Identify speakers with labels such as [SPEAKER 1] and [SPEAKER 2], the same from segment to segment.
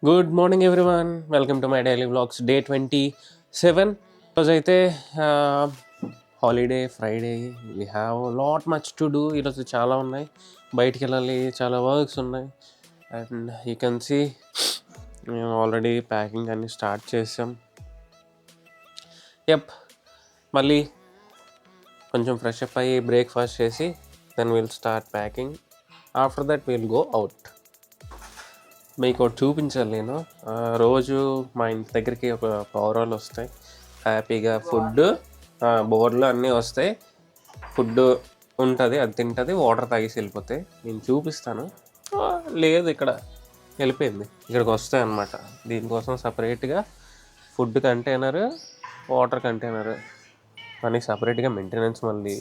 [SPEAKER 1] Good morning everyone, welcome to my daily vlogs day 27. ఈరోజైతే holiday Friday. We have lot much to do. ఈరోజు చాలా ఉన్నాయి, బయటికి వెళ్ళాలి, చాలా వర్క్స్ ఉన్నాయి. అండ్ యూ కెన్ సీ మేము ఆల్రెడీ ప్యాకింగ్ అన్నీ స్టార్ట్ చేసాం. మళ్ళీ కొంచెం ఫ్రెష్ అప్ అయ్యి బ్రేక్ఫాస్ట్ చేసి then will start packing. After that will go out. మీకు ఒకటి చూపించాలి. నేను రోజు మా ఇంటి దగ్గరికి ఒక పౌరాలు వస్తాయి, హ్యాపీగా ఫుడ్ బోర్లు అన్నీ వస్తాయి, ఫుడ్ ఉంటుంది, అది తింటుంది, వాటర్ తాగేసి వెళ్ళిపోతాయి. నేను చూపిస్తాను. లేదు, ఇక్కడ వెళ్ళిపోయింది, ఇక్కడికి వస్తాయి అన్నమాట. దీనికోసం సపరేట్గా ఫుడ్ కంటైనర్, వాటర్ కంటైనర్ అని సపరేట్గా మెయింటెనెన్స్, మళ్ళీ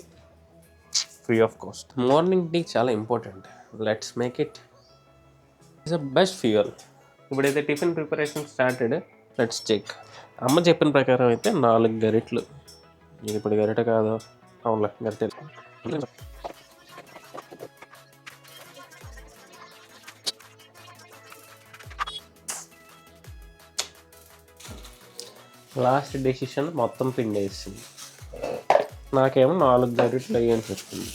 [SPEAKER 1] free of cost. Morning tea చాలా important. Let's make it it's a best fuel. ఇప్పుడైతే tiffin preparation started. Let's check. అమ్మ చెప్పిన ప్రకారం అయితే 4 గరిటెలు. ఇది ఇప్పుడు గరిట కాదు, అవునులే గరిటెలు. లాస్ట్ డెసిషన్ మొత్తం పిండి వేసింది. నాకేమో 4 గరిటెలు వేయాల్సి వచ్చింది.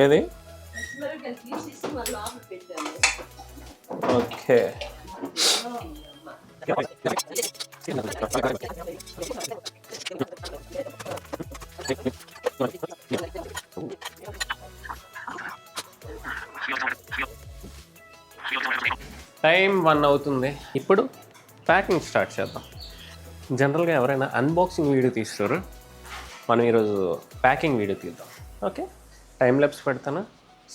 [SPEAKER 1] ఏది ఓకే. టైం 1 అవుతుంది. ఇప్పుడు ప్యాకింగ్ స్టార్ట్ చేద్దాం. జనరల్గా ఎవరైనా అన్బాక్సింగ్ వీడియో తీస్తారు, మనం ఈరోజు ప్యాకింగ్ వీడియో తీద్దాం. ఓకే, టైం ల్యాప్స్ పెడతాను,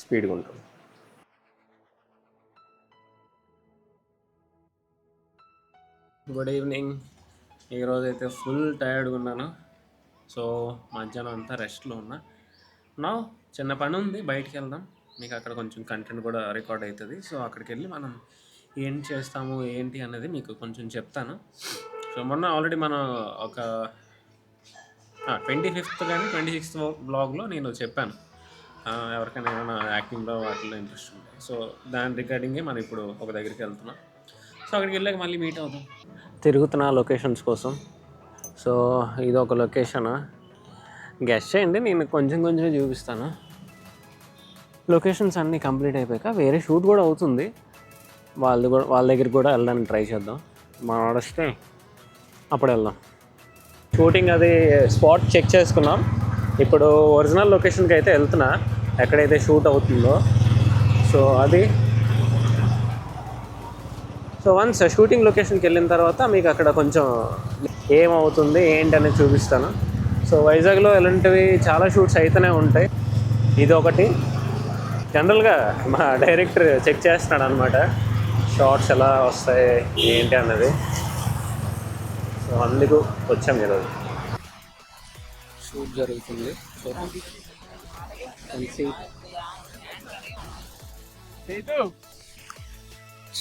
[SPEAKER 1] స్పీడ్గా ఉంటుంది. Good evening. ఈరోజైతే ఫుల్ టైర్డ్గా ఉన్నాను. సో మధ్యాహ్నం అంతా రెస్ట్లో ఉన్నా. నా చిన్న పని ఉంది, బయటికి వెళ్దాం. మీకు అక్కడ కొంచెం కంటెంట్ కూడా రికార్డ్ అవుతుంది. సో అక్కడికి వెళ్ళి మనం ఏం చేస్తాము ఏంటి అనేది మీకు కొంచెం చెప్తాను. సో మొన్న ఆల్రెడీ మనం ఒక 25th కానీ 26th బ్లాగ్లో నేను చెప్పాను, ఎవరికైనా ఏమైనా యాక్టింగ్లో వాటిలో ఇంట్రెస్ట్ ఉంది. సో దాని రికార్డింగే మనం ఇప్పుడు ఒక దగ్గరికి వెళ్తున్నాం. సో అక్కడికి వెళ్ళాక మళ్ళీ మీట్ అవుతాం. తిరుగుతున్న లొకేషన్స్ కోసం. సో ఇది ఒక లొకేషన్, గెస్ట్ చేయండి, నేను కొంచెం కొంచెం చూపిస్తాను. లొకేషన్స్ అన్నీ కంప్లీట్ అయిపోయాక వేరే షూట్ కూడా అవుతుంది, వాళ్ళ దగ్గరికి కూడా వెళ్ళడానికి ట్రై చేద్దాం. మనం నడిస్తే అప్పుడు వెళ్దాం. షూటింగ్ అది స్పాట్ చెక్ చేసుకున్నాం. ఇప్పుడు ఒరిజినల్ లొకేషన్కి అయితే వెళ్తున్నా, ఎక్కడైతే షూట్ అవుతుందో. సో అది వన్స్ షూటింగ్ లొకేషన్కి వెళ్ళిన తర్వాత మీకు అక్కడ కొంచెం ఏమవుతుంది ఏంటి అనేది చూపిస్తాను. సో వైజాగ్లో ఇలాంటివి చాలా షూట్స్ అయితేనే ఉంటాయి. ఇది ఒకటి జనరల్గా మా డైరెక్టర్ చెక్ చేస్తున్నాడు అనమాట, షార్ట్స్ ఎలా వస్తాయి ఏంటి అన్నది. సో అందుకు వచ్చాం ఈరోజు. షూట్ జరుగుతుంది.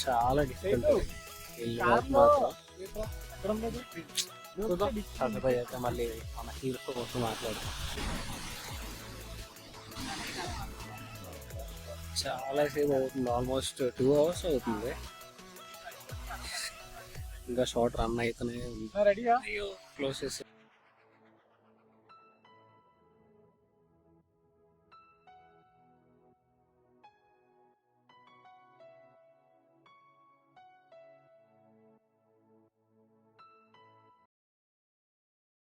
[SPEAKER 1] చాలా డిఫరెంట్ మాత్రం మళ్ళీ మన హీరో కోసం మాట్లాడుతాం. చాలా సేపు అవుతుంది, ఆల్మోస్ట్ 2 hours అవుతుంది. ఇంకా షార్ట్ రన్ అవుతూనే ఉంది. అయ్యో క్లోజ్ చేసి